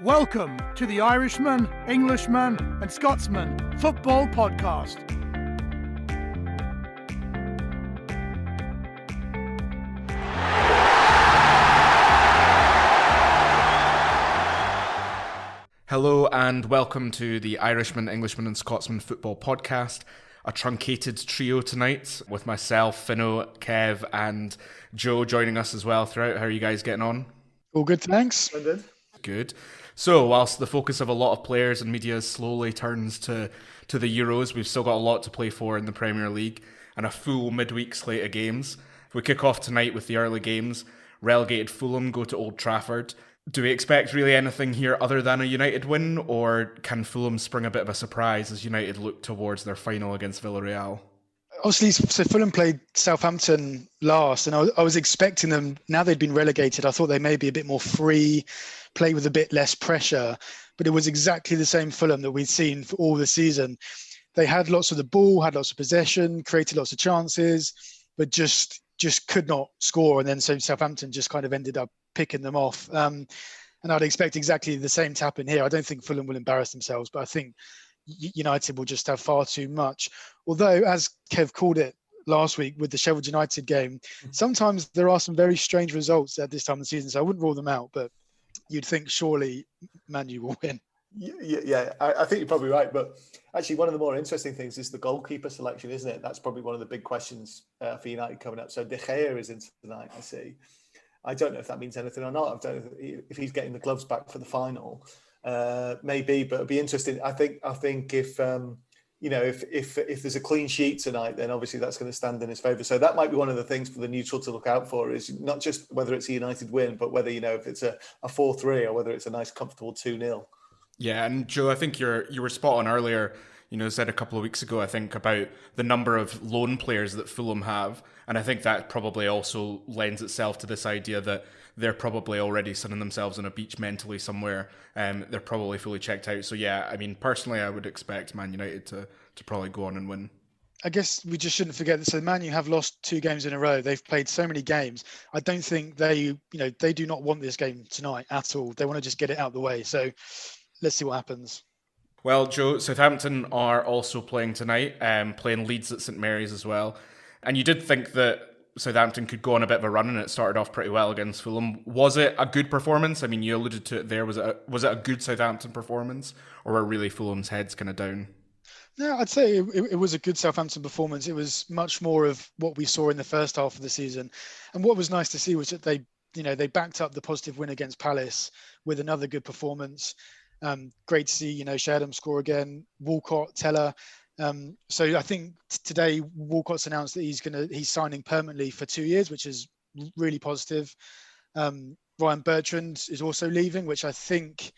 Welcome to the Irishman, Englishman and Scotsman Football Podcast. Hello and welcome to the Irishman, Englishman and Scotsman Football Podcast. A truncated trio tonight with myself, Finno, Kev and Joe joining us as well throughout. How are you guys getting on? All good, thanks. Good. So, whilst the focus of a lot of players and media slowly turns to the Euros, we've still got a lot to play for in the Premier League and a full midweek slate of games. We kick off tonight with the early games. Relegated Fulham go to Old Trafford. Do we expect really anything here other than a United win, or can Fulham spring a bit of a surprise as United look towards their final against Villarreal? Obviously, so Fulham played Southampton last, and I was expecting them, now they'd been relegated, I thought they may be a bit more free, play with a bit less pressure, but it was exactly the same Fulham that we'd seen for all the season. They had lots of the ball, had lots of possession, created lots of chances, but just could not score. And then so Southampton just kind of ended up picking them off. And I'd expect exactly the same to happen here. I don't think Fulham will embarrass themselves, but I think United will just have far too much. Although, as Kev called it last week with the Sheffield United game, sometimes there are some very strange results at this time of the season, so I wouldn't rule them out, but you'd think surely Man U will win. Yeah, I think you're probably right. But actually, one of the more interesting things is the goalkeeper selection, isn't it? That's probably one of the big questions for United coming up. So De Gea is in tonight, I see. I don't know if that means anything or not. I don't know if he's getting the gloves back for the final. Maybe, but it'll be interesting. I think if if there's a clean sheet tonight, then obviously that's going to stand in his favour. So that might be one of the things for the neutral to look out for, is not just whether it's a United win, but whether if it's a 4-3 or whether it's a nice comfortable 2-0. Yeah, and Joe, I think you were spot on earlier. Said a couple of weeks ago, I think, about the number of loan players that Fulham have. And I think that probably also lends itself to this idea that they're probably already sunning themselves on a beach mentally somewhere. They're probably fully checked out. So yeah, I mean, personally, I would expect Man United to probably go on and win. I guess we just shouldn't forget that. So Man U have lost 2 games in a row. They've played so many games. I don't think they do not want this game tonight at all. They want to just get it out of the way. So let's see what happens. Well, Joe, Southampton are also playing tonight, playing Leeds at St Mary's as well. And you did think that Southampton could go on a bit of a run, and it started off pretty well against Fulham. Was it a good performance? I mean, you alluded to it there. Was it a good Southampton performance, or were really Fulham's heads kind of down? No, I'd say it was a good Southampton performance. It was much more of what we saw in the first half of the season. And what was nice to see was that they backed up the positive win against Palace with another good performance. Great to see, Shadham score again, Walcott, Teller. So I think today Walcott's announced that he's signing permanently for 2 years, which is really positive. Ryan Bertrand is also leaving, which I think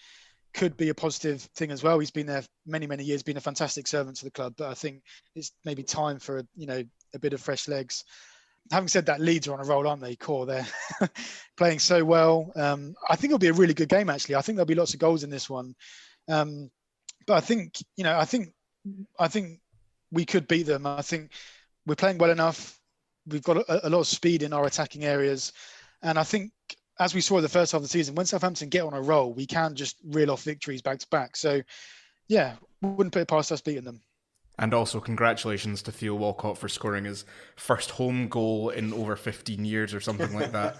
could be a positive thing as well. He's been there many, many years, been a fantastic servant to the club, but I think it's maybe time for a bit of fresh legs. Having said that, Leeds are on a roll, aren't they? Core, they're playing so well. I think it'll be a really good game, actually. I think there'll be lots of goals in this one. But I think we could beat them. I think we're playing well enough. We've got a lot of speed in our attacking areas. And I think, as we saw in the first half of the season, when Southampton get on a roll, we can just reel off victories back to back. So, yeah, wouldn't put it past us beating them. And also congratulations to Theo Walcott for scoring his first home goal in over 15 years or something like that.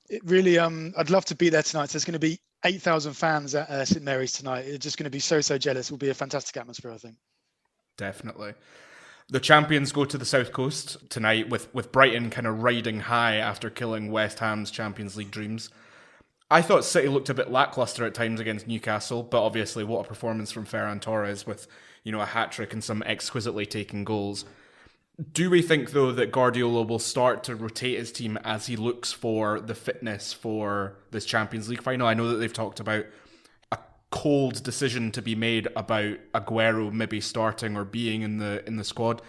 It really, I'd love to be there tonight. So there's going to be 8,000 fans at St Mary's tonight. It's just going to be so jealous. It will be a fantastic atmosphere, I think. Definitely. The champions go to the South Coast tonight with Brighton kind of riding high after killing West Ham's Champions League dreams. I thought City looked a bit lacklustre at times against Newcastle, but obviously what a performance from Ferran Torres with a hat-trick and some exquisitely taken goals. Do we think, though, that Guardiola will start to rotate his team as he looks for the fitness for this Champions League final? I know that they've talked about a cold decision to be made about Aguero maybe starting or being in the squad.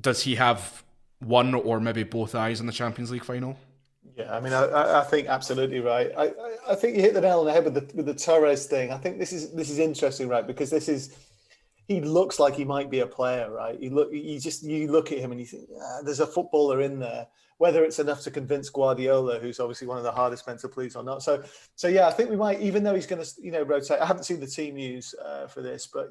Does he have one or maybe both eyes on the Champions League final? Yeah, I mean, I think absolutely right. I think you hit the nail on the head with the Torres thing. I think this is interesting, right? Because he looks like he might be a player, right? You look at him and you think, there's a footballer in there. Whether it's enough to convince Guardiola, who's obviously one of the hardest men to please, or not. So yeah, I think we might, even though he's going to, rotate. I haven't seen the team news for this, but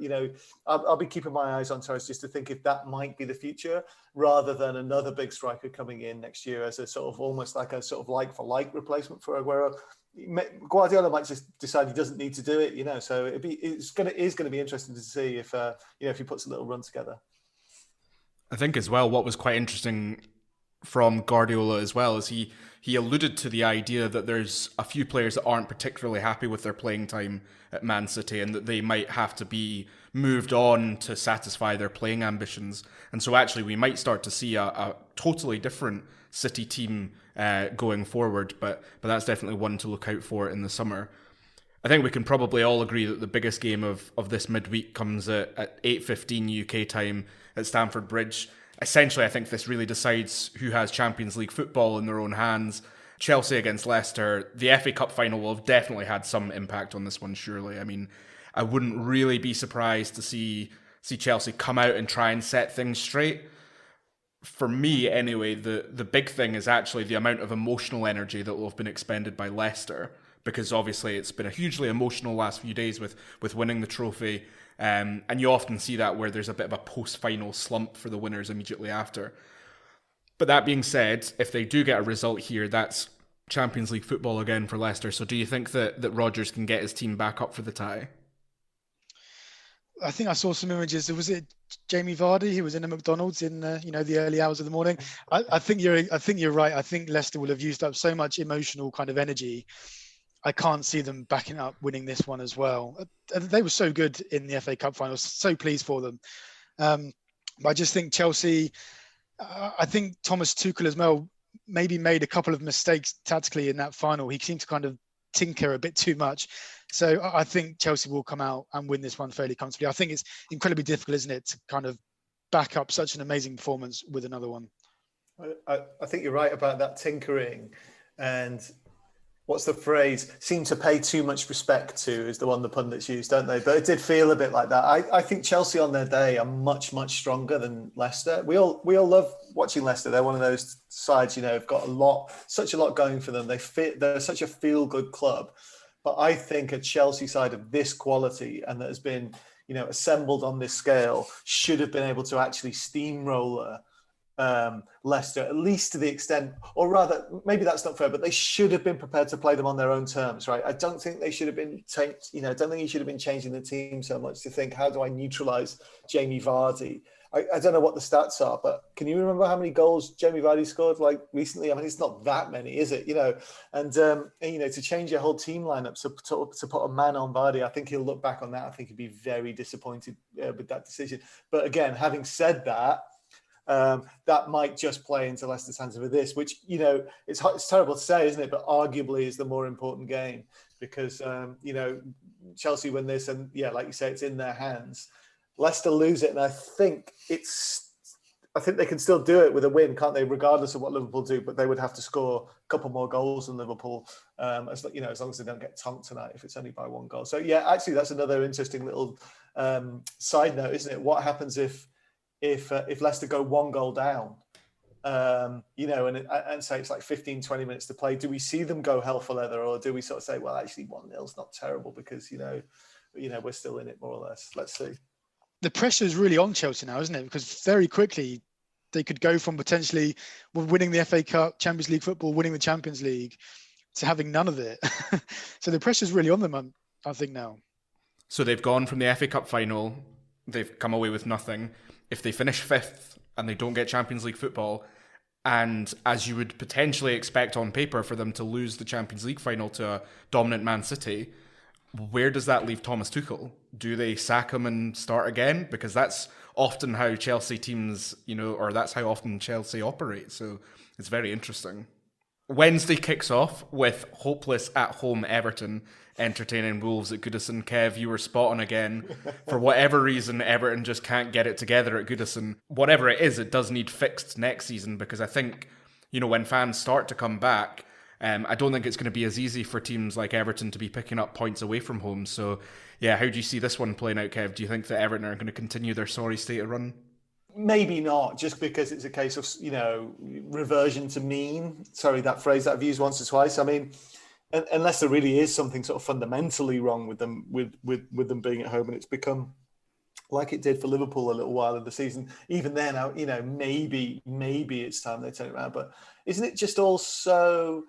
I'll be keeping my eyes on Torres just to think if that might be the future, rather than another big striker coming in next year as a sort of almost like a sort of like for like replacement for Aguero. Guardiola might just decide he doesn't need to do it, So it's going to be interesting to see if if he puts a little run together. I think as well, what was quite interesting from Guardiola as well is he alluded to the idea that there's a few players that aren't particularly happy with their playing time at Man City and that they might have to be moved on to satisfy their playing ambitions. And so actually we might start to see a totally different City team going forward, but that's definitely one to look out for in the summer. I think we can probably all agree that the biggest game of this midweek comes at 8:15 UK time at Stamford Bridge. Essentially, I think this really decides who has Champions League football in their own hands. Chelsea against Leicester, the FA Cup final will have definitely had some impact on this one, surely. I mean, I wouldn't really be surprised to see Chelsea come out and try and set things straight. For me, anyway, the big thing is actually the amount of emotional energy that will have been expended by Leicester, because obviously it's been a hugely emotional last few days with winning the trophy. And you often see that where there's a bit of a post-final slump for the winners immediately after. But that being said, if they do get a result here, that's Champions League football again for Leicester. So do you think that Rodgers can get his team back up for the tie? I think I saw some images. Was it Jamie Vardy? He was in a McDonald's in the early hours of the morning. I think you're right. I think Leicester will have used up so much emotional kind of energy. I can't see them backing up winning this one as well. They were so good in the FA Cup final. So pleased for them. I just think Chelsea, I think Thomas Tuchel as well maybe made a couple of mistakes tactically in that final. He seemed to kind of tinker a bit too much. So I think Chelsea will come out and win this one fairly comfortably. I think it's incredibly difficult, isn't it, to kind of back up such an amazing performance with another one. I think you're right about that tinkering. And what's the phrase? Seem to pay too much respect to is the one the pundits use, don't they? But it did feel a bit like that. I think Chelsea on their day are much, much stronger than Leicester. We all love watching Leicester. They're one of those sides, have got such a lot going for them. They're such a feel-good club. But I think a Chelsea side of this quality and that has been, assembled on this scale should have been able to actually steamroller Leicester, at least to the extent, or rather, maybe that's not fair, but they should have been prepared to play them on their own terms, right? I don't think they should have been, I don't think he should have been changing the team so much to think, how do I neutralise Jamie Vardy? I don't know what the stats are, but can you remember how many goals Jamie Vardy scored recently? I mean, it's not that many, is it? And to change your whole team lineup to put a man on Vardy, I think he'll look back on that. I think he'd be very disappointed with that decision. But again, having said that, that might just play into Leicester's hands with this, which, it's terrible to say, isn't it? But arguably is the more important game because, Chelsea win this and, like you say, it's in their hands. Leicester lose it, and I think they can still do it with a win, can't they? Regardless of what Liverpool do, but they would have to score a couple more goals than Liverpool, as long as they don't get tonked tonight. If it's only by one goal, so actually that's another interesting little side note, isn't it? What happens if Leicester go one goal down, and say it's like 15, 20 minutes to play? Do we see them go hell for leather, or do we sort of say, well, actually 1-0 is not terrible because we're still in it more or less? Let's see. The pressure is really on Chelsea now, isn't it? Because very quickly they could go from potentially winning the FA Cup, Champions League football, winning the Champions League, to having none of it. So the pressure is really on them, I think, now. So they've gone from the FA Cup final, they've come away with nothing. If they finish fifth and they don't get Champions League football, and as you would potentially expect on paper for them to lose the Champions League final to a dominant Man City, where does that leave Thomas Tuchel? Do they sack him and start again? Because that's often how Chelsea teams, or that's how often Chelsea operate. So it's very interesting. Wednesday kicks off with hopeless at-home Everton entertaining Wolves at Goodison. Kev, you were spot on again. For whatever reason, Everton just can't get it together at Goodison. Whatever it is, it does need fixed next season because I think, when fans start to come back, I don't think it's going to be as easy for teams like Everton to be picking up points away from home. So, yeah, how do you see this one playing out, Kev? Do you think that Everton are going to continue their sorry state of run? Maybe not, just because it's a case of, reversion to mean. Sorry, that phrase that I've used once or twice. I mean, unless there really is something sort of fundamentally wrong with them, with them being at home, and it's become like it did for Liverpool a little while in the season. Even then, maybe it's time they turn it around. But isn't it just all so,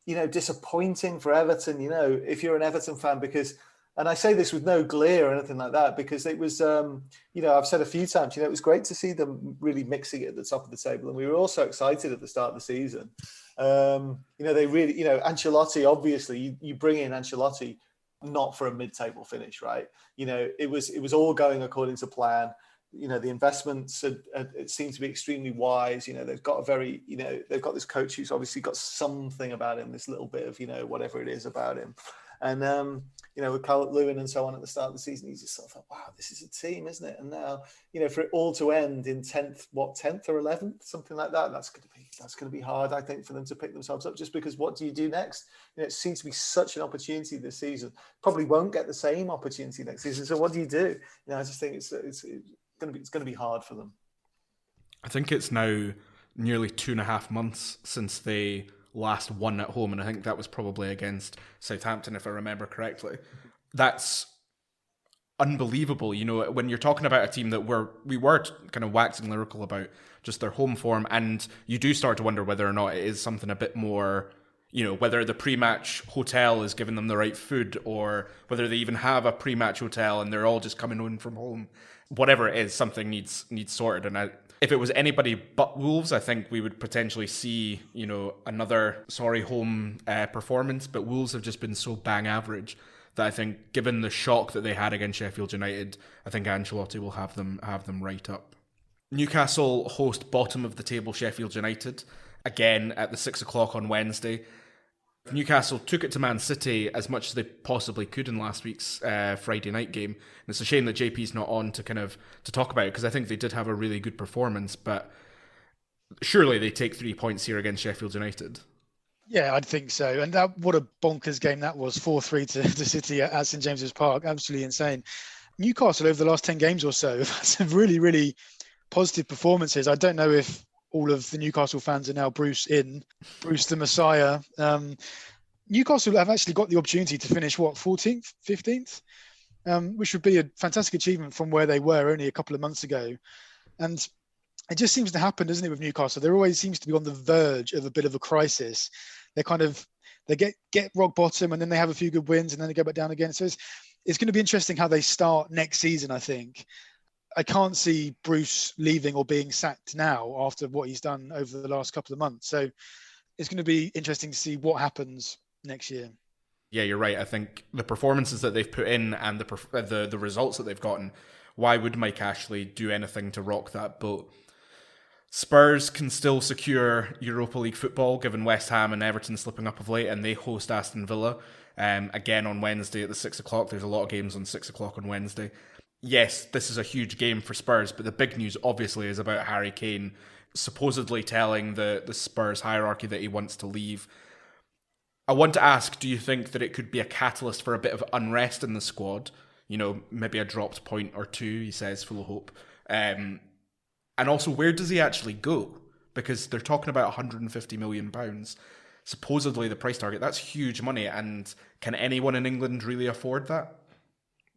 disappointing for Everton? If you're an Everton fan, because, and I say this with no glare or anything like that, because it was, I've said a few times, it was great to see them really mixing it at the top of the table, and we were all so excited at the start of the season. They really, Ancelotti, obviously, you bring in Ancelotti not for a mid-table finish, right? It was all going according to plan. The investments it seemed to be extremely wise. They've got they've got this coach who's obviously got something about him, this little bit of, whatever it is about him. And, with Calvert Lewin and so on at the start of the season, you just sort of thought, wow, this is a team, isn't it? And now, for it all to end in 10th or 11th, something like that, that's going to be hard, I think, for them to pick themselves up, just because what do you do next? It seems to be such an opportunity this season. Probably won't get the same opportunity next season. So what do you do? I just think it's going to be hard for them. I think it's now nearly 2.5 months since they last won at home, and I think that was probably against Southampton, if I remember correctly. That's unbelievable. When you're talking about a team that we were kind of waxing lyrical about just their home form, and you do start to wonder whether or not it is something a bit more, whether the pre-match hotel is giving them the right food, or whether they even have a pre-match hotel and they're all just coming in from home. Whatever it is, something needs sorted. And if it was anybody but Wolves, I think we would potentially see, another sorry home performance. But Wolves have just been so bang average that I think, given the shock that they had against Sheffield United, I think Ancelotti will have them right up. Newcastle host bottom of the table Sheffield United again at the 6 o'clock on Wednesday. Newcastle took it to Man City as much as they possibly could in last week's Friday night game. And it's a shame that JP's not on to talk about it, because I think they did have a really good performance, but surely they take 3 points here against Sheffield United. Yeah, I'd think so. And what a bonkers game that was, 4-3 to City at St James's Park. Absolutely insane. Newcastle over the last 10 games or so have had some really, really positive performances. I don't know if all of the Newcastle fans are now Bruce the Messiah. Newcastle have actually got the opportunity to finish, 14th, 15th, which would be a fantastic achievement from where they were only a couple of months ago. And it just seems to happen, doesn't it, with Newcastle? There always seems to be on the verge of a bit of a crisis. They get rock bottom, and then they have a few good wins, and then they go back down again. So it's going to be interesting how they start next season, I think. I can't see Bruce leaving or being sacked now after what he's done over the last couple of months. So it's going to be interesting to see what happens next year. Yeah, you're right. I think the performances that they've put in and the results that they've gotten, why would Mike Ashley do anything to rock that boat? Spurs can still secure Europa League football, given West Ham and Everton slipping up of late, and they host Aston Villa again on Wednesday at the 6 o'clock. There's a lot of games on 6 o'clock on Wednesday. Yes, this is a huge game for Spurs, but the big news obviously is about Harry Kane supposedly telling the Spurs hierarchy that he wants to leave. I want to ask, do you think that it could be a catalyst for a bit of unrest in the squad? Maybe a dropped point or two, he says, full of hope. And also, where does he actually go? Because they're talking about £150 million. Supposedly the price target. That's huge money. And can anyone in England really afford that?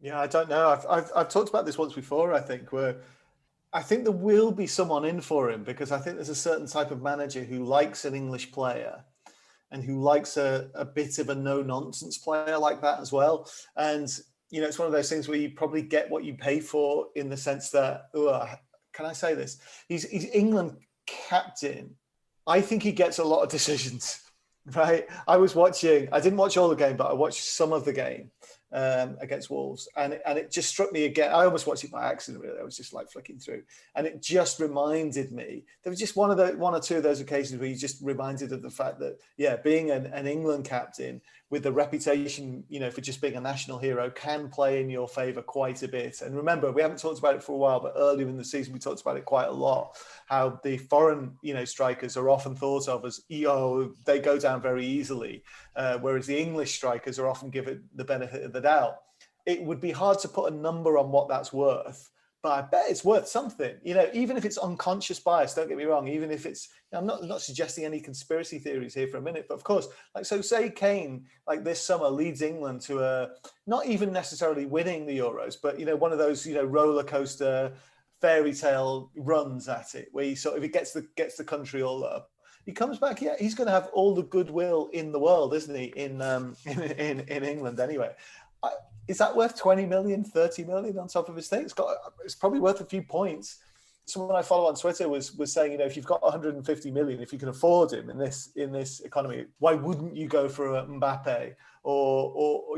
Yeah, I don't know. I've talked about this once before, I think, where I think there will be someone in for him, because I think there's a certain type of manager who likes an English player and who likes a bit of a no-nonsense player like that as well. And, it's one of those things where you probably get what you pay for, in the sense that, can I say this? He's England captain. I think he gets a lot of decisions, right? I didn't watch all the game, but I watched some of the game. against Wolves, and it just struck me again. I almost watched it by accident, really. I was just like flicking through, and it just reminded me. There was just one or two of those occasions where you just reminded of the fact that, being an England captain with the reputation, for just being a national hero can play in your favour quite a bit. And remember, we haven't talked about it for a while, but earlier in the season we talked about it quite a lot. How the foreign, strikers are often thought of as, they go down very easily, whereas the English strikers are often given the benefit of the doubt. It would be hard to put a number on what that's worth, but I bet it's worth something. Even if it's unconscious bias, don't get me wrong. Even if it's, I'm not suggesting any conspiracy theories here for a minute, but of course, say Kane, this summer, leads England to a, not even necessarily winning the Euros, but one of those roller coaster fairy tale runs at it, where he if he gets the country all up. He comes back, he's going to have all the goodwill in the world, isn't he? In England, anyway. Is that worth 20 million, 30 million on top of his thing? It's probably worth a few points. Someone I follow on Twitter was saying, if you've got 150 million, if you can afford him in this economy, why wouldn't you go for a Mbappe or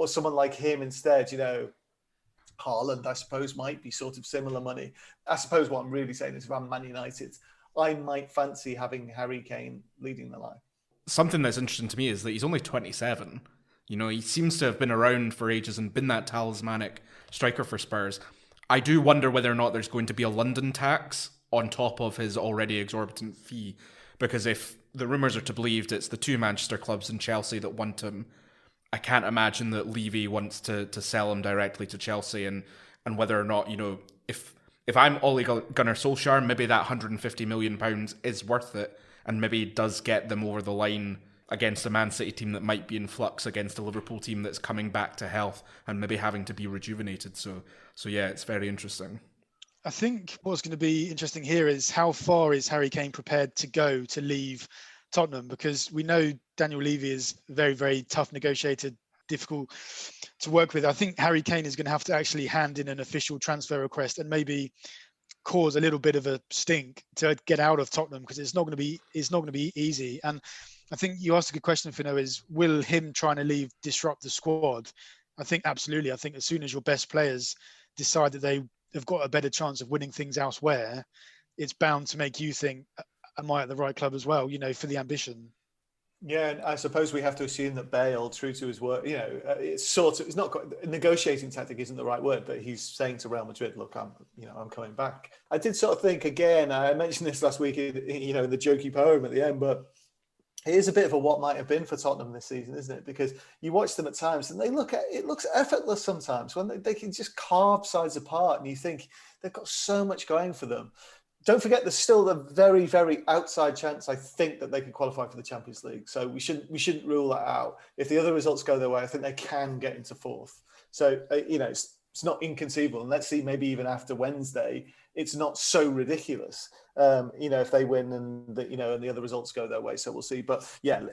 someone like him instead? Haaland, I suppose, might be sort of similar money. I suppose what I'm really saying is, if I'm Man United, I might fancy having Harry Kane leading the line. Something that's interesting to me is that he's only 27. He seems to have been around for ages and been that talismanic striker for Spurs. I do wonder whether or not there's going to be a London tax on top of his already exorbitant fee, because if the rumours are to be believed, it's the two Manchester clubs and Chelsea that want him. I can't imagine that Levy wants to sell him directly to Chelsea, and whether or not, if I'm Ole Gunnar Solskjaer, maybe that £150 million is worth it, and maybe does get them over the line against a Man City team that might be in flux, against a Liverpool team that's coming back to health and maybe having to be rejuvenated. So yeah, it's very interesting. I think what's going to be interesting here is how far is Harry Kane prepared to go to leave Tottenham, because we know Daniel Levy is very, very tough negotiator, difficult to work with. I think Harry Kane is going to have to actually hand in an official transfer request and maybe cause a little bit of a stink to get out of Tottenham, because it's not going to be easy. And I think you asked a good question, Fino, is will him trying to leave disrupt the squad? I think absolutely. I think as soon as your best players decide that they have got a better chance of winning things elsewhere, it's bound to make you think, am I at the right club as well, for the ambition? Yeah, and I suppose we have to assume that Bale, true to his word, it's not quite, negotiating tactic isn't the right word, but he's saying to Real Madrid, look, I'm coming back. I did sort of think, again, I mentioned this last week, in the jokey poem at the end, but it is a bit of a what might have been for Tottenham this season, isn't it? Because you watch them at times and it looks effortless sometimes when they can just carve sides apart, and you think they've got so much going for them. Don't forget, there's still a very, very outside chance, I think, that they could qualify for the Champions League. So we shouldn't rule that out. If the other results go their way, I think they can get into fourth. So, it's not inconceivable. And let's see, maybe even after Wednesday, it's not so ridiculous, if they win and the other results go their way. So we'll see. But yeah,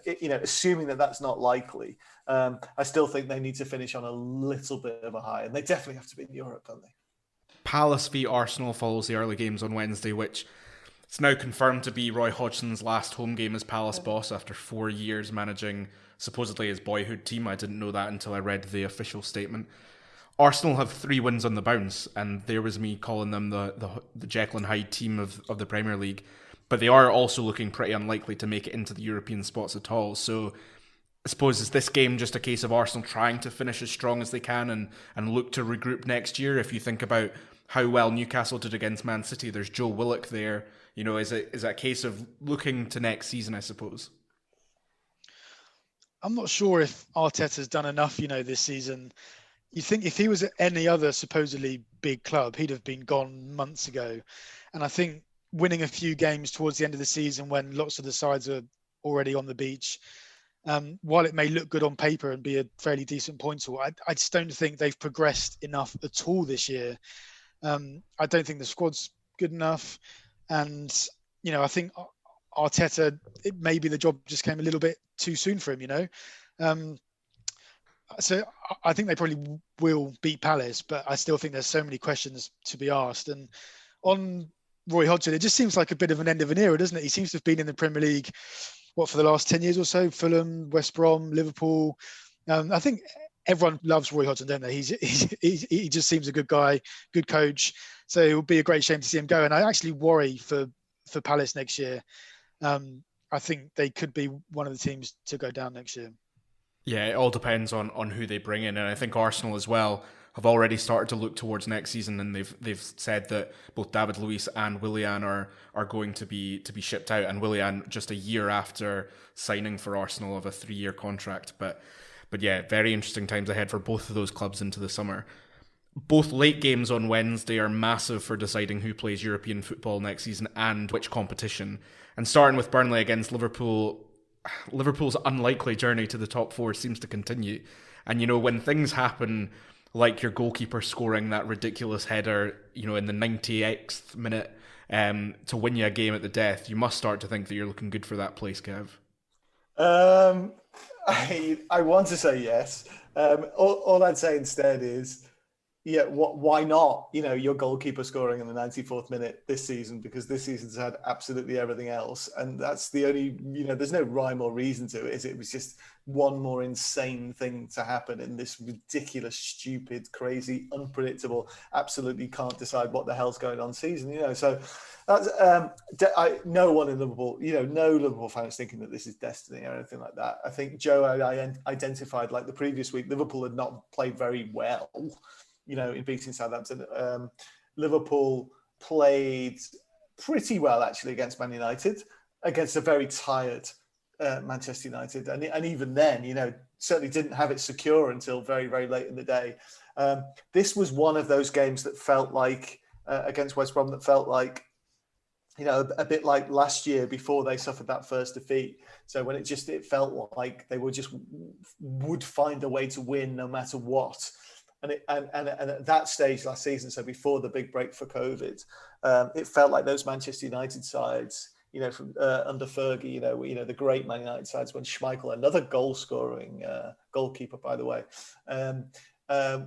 assuming that that's not likely, I still think they need to finish on a little bit of a high, and they definitely have to be in Europe, don't they? Palace v Arsenal follows the early games on Wednesday, which it's now confirmed to be Roy Hodgson's last home game as Palace boss after 4 years managing supposedly his boyhood team. I didn't know that until I read the official statement. Arsenal have 3 wins on the bounce, and there was me calling them the Jekyll and Hyde team of the Premier League. But they are also looking pretty unlikely to make it into the European spots at all. So I suppose, is this game just a case of Arsenal trying to finish as strong as they can and look to regroup next year? If you think about how well Newcastle did against Man City, there's Joe Willock there. Is it a case of looking to next season, I suppose? I'm not sure if Arteta's done enough, this season. You think if he was at any other supposedly big club, he'd have been gone months ago. And I think winning a few games towards the end of the season when lots of the sides are already on the beach, while it may look good on paper and be a fairly decent point haul, I just don't think they've progressed enough at all this year. I don't think the squad's good enough. And, I think Arteta, maybe the job just came a little bit too soon for him, So I think they probably will beat Palace, but I still think there's so many questions to be asked. And on Roy Hodgson, it just seems like a bit of an end of an era, doesn't it? He seems to have been in the Premier League, for the last 10 years or so? Fulham, West Brom, Liverpool. I think everyone loves Roy Hodgson, don't they? He just seems a good guy, good coach. So it would be a great shame to see him go. And I actually worry for Palace next year. I think they could be one of the teams to go down next year. Yeah, it all depends on who they bring in, and I think Arsenal as well have already started to look towards next season, and they've said that both David Luiz and Willian are going to be shipped out, and Willian just a year after signing for Arsenal of a 3-year contract. But yeah, very interesting times ahead for both of those clubs into the summer. Both late games on Wednesday are massive for deciding who plays European football next season and which competition. And starting with Burnley against Liverpool, Liverpool's unlikely journey to the top 4 seems to continue. And, when things happen, like your goalkeeper scoring that ridiculous header, in the 98th minute to win you a game at the death, you must start to think that you're looking good for that place, Kev. I want to say yes. All I'd say instead is, yeah, why not? Your goalkeeper scoring in the 94th minute this season, because this season's had absolutely everything else. And that's the only, there's no rhyme or reason to it, is it? It was just one more insane thing to happen in this ridiculous, stupid, crazy, unpredictable, absolutely can't decide what the hell's going on season, So that's, no one in Liverpool, no Liverpool fans thinking that this is destiny or anything like that. I think Joe identified, like the previous week, Liverpool had not played very well, in beating Southampton. Liverpool played pretty well, actually, against Man United, against a very tired Manchester United. And even then, certainly didn't have it secure until very, very late in the day. This was one of those games that felt like, against West Brom, that felt like, a bit like last year before they suffered that first defeat. So when it felt like they would find a way to win no matter what. And at that stage last season, so before the big break for COVID, it felt like those Manchester United sides, from under Fergie, the great Man United sides, when Schmeichel, another goal-scoring goalkeeper, by the way,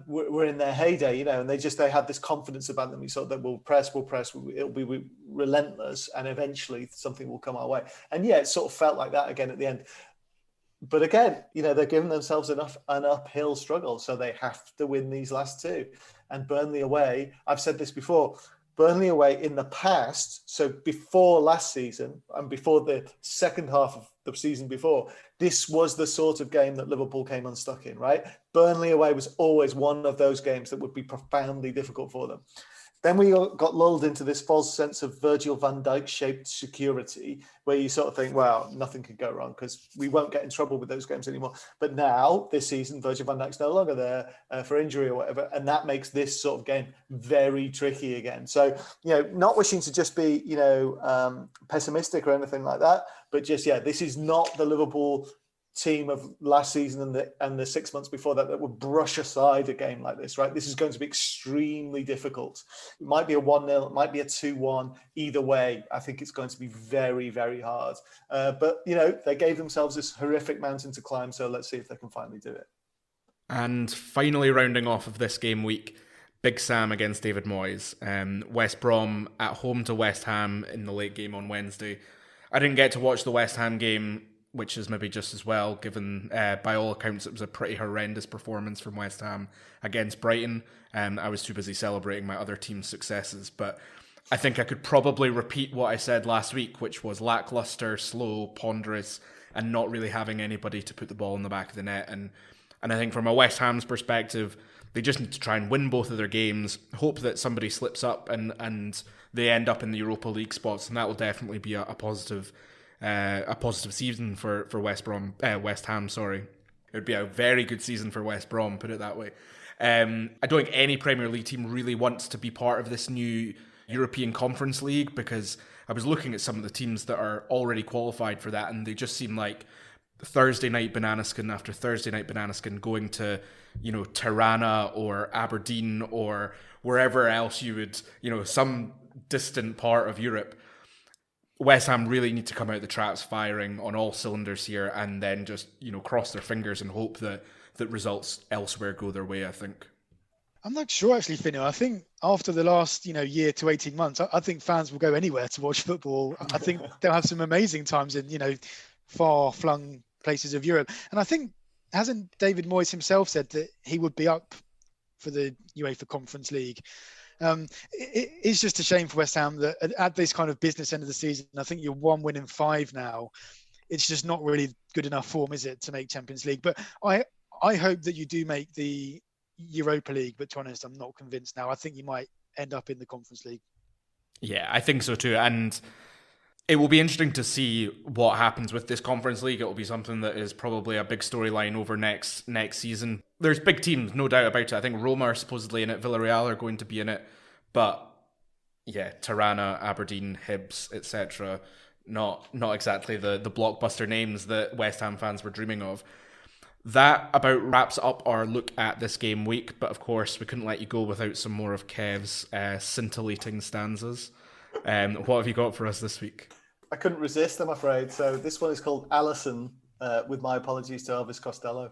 were in their heyday, and they had this confidence about them. We thought that we'll press, it'll be relentless, and eventually something will come our way. And yeah, it sort of felt like that again at the end. But again, they're giving themselves an uphill struggle, so they have to win these last 2. And Burnley away, I've said this before, Burnley away in the past, so before last season and before the second half of the season before, this was the sort of game that Liverpool came unstuck in, right? Burnley away was always one of those games that would be profoundly difficult for them. Then we got lulled into this false sense of Virgil van Dijk-shaped security, where you sort of think, well, nothing could go wrong because we won't get in trouble with those games anymore. But now, this season, Virgil van Dijk's no longer there for injury or whatever, and that makes this sort of game very tricky again. So, not wishing to just be, pessimistic or anything like that, but just, this is not the Liverpool team of last season and the 6 months before that would brush aside a game like this, right? This is going to be extremely difficult. It might be a 1-0, it might be a 2-1. Either way, I think it's going to be very, very hard. But, they gave themselves this horrific mountain to climb, so let's see if they can finally do it. And finally, rounding off of this game week, Big Sam against David Moyes. West Brom at home to West Ham in the late game on Wednesday. I didn't get to watch the West Ham game, which is maybe just as well, given by all accounts it was a pretty horrendous performance from West Ham against Brighton. I was too busy celebrating my other team's successes, but I think I could probably repeat what I said last week, which was lackluster, slow, ponderous, and not really having anybody to put the ball in the back of the net. And I think from a West Ham's perspective, they just need to try and win both of their games, hope that somebody slips up and they end up in the Europa League spots, and that will definitely be a positive season for West Ham. It would be a very good season for West Brom, put it that way. I don't think any Premier League team really wants to be part of this new European Conference League, because I was looking at some of the teams that are already qualified for that, and they just seem like Thursday night bananaskin after Thursday night bananaskin, going to, Tirana or Aberdeen or wherever else you would, some distant part of Europe. West Ham really need to come out the traps firing on all cylinders here, and then just, cross their fingers and hope that results elsewhere go their way, I think. I'm not sure, actually, Finno. I think after the last, year to 18 months, I think fans will go anywhere to watch football. I think they'll have some amazing times in, far-flung places of Europe. And I think hasn't David Moyes himself said that he would be up for the UEFA Conference League? It's just a shame for West Ham that at this kind of business end of the season, I think you're 1 win in 5 now. It's just not really good enough form, is it, to make Champions League? But I hope that you do make the Europa League, but to be honest, I'm not convinced now. I think you might end up in the Conference League. Yeah, I think so too. And it will be interesting to see what happens with this Conference League. It will be something that is probably a big storyline over next season. There's big teams, no doubt about it. I think Roma are supposedly in it. Villarreal are going to be in it. But yeah, Tirana, Aberdeen, Hibs, etc. Not exactly the blockbuster names that West Ham fans were dreaming of. That about wraps up our look at this game week, but of course we couldn't let you go without some more of Kev's scintillating stanzas. What have you got for us this week? I couldn't resist, I'm afraid. So this one is called Allison, with my apologies to Elvis Costello.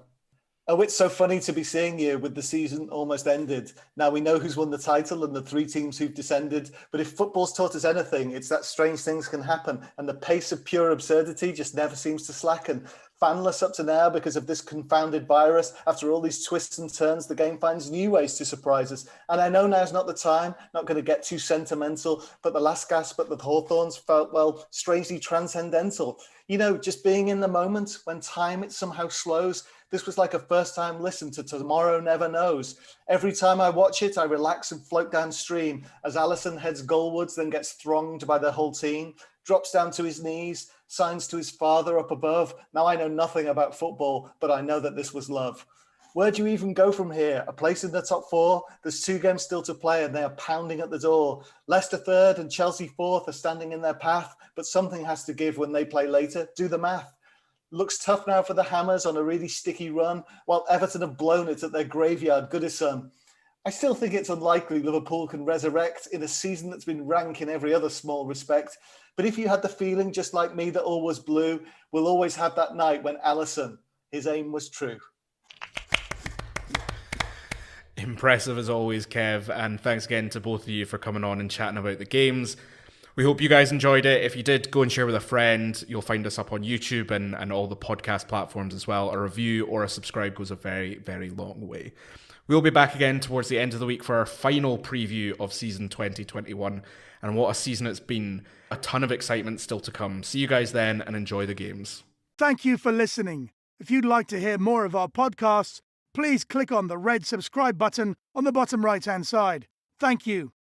Oh, it's so funny to be seeing you with the season almost ended. Now we know who's won the title and the 3 teams who've descended. But if football's taught us anything, it's that strange things can happen. And the pace of pure absurdity just never seems to slacken. Fanless up to now because of this confounded virus. After all these twists and turns, the game finds new ways to surprise us. And I know now's not the time, not going to get too sentimental, but the last gasp at the Hawthorns felt, well, strangely transcendental. You know, just being in the moment when time it somehow slows. This was like a first time listen to Tomorrow Never Knows. Every time I watch it, I relax and float downstream as Allison heads goalwards, then gets thronged by the whole team, drops down to his knees, signs to his father up above. Now I know nothing about football, but I know that this was love. Where do you even go from here? A place in the top 4? There's 2 games still to play and they are pounding at the door. Leicester 3rd and Chelsea 4th are standing in their path, but something has to give when they play later. Do the math. Looks tough now for the Hammers on a really sticky run, while Everton have blown it at their graveyard, Goodison. I still think it's unlikely Liverpool can resurrect in a season that's been rank in every other small respect. But if you had the feeling, just like me, that all was blue, we'll always have that night when Allison, his aim was true. Impressive as always, Kev, and thanks again to both of you for coming on and chatting about the games. We hope you guys enjoyed it. If you did, go and share with a friend. You'll find us up on YouTube and all the podcast platforms as well. A review or a subscribe goes a very, very long way. We'll be back again towards the end of the week for our final preview of season 2021. And what a season it's been. A ton of excitement still to come. See you guys then and enjoy the games. Thank you for listening. If you'd like to hear more of our podcasts, please click on the red subscribe button on the bottom right-hand side. Thank you.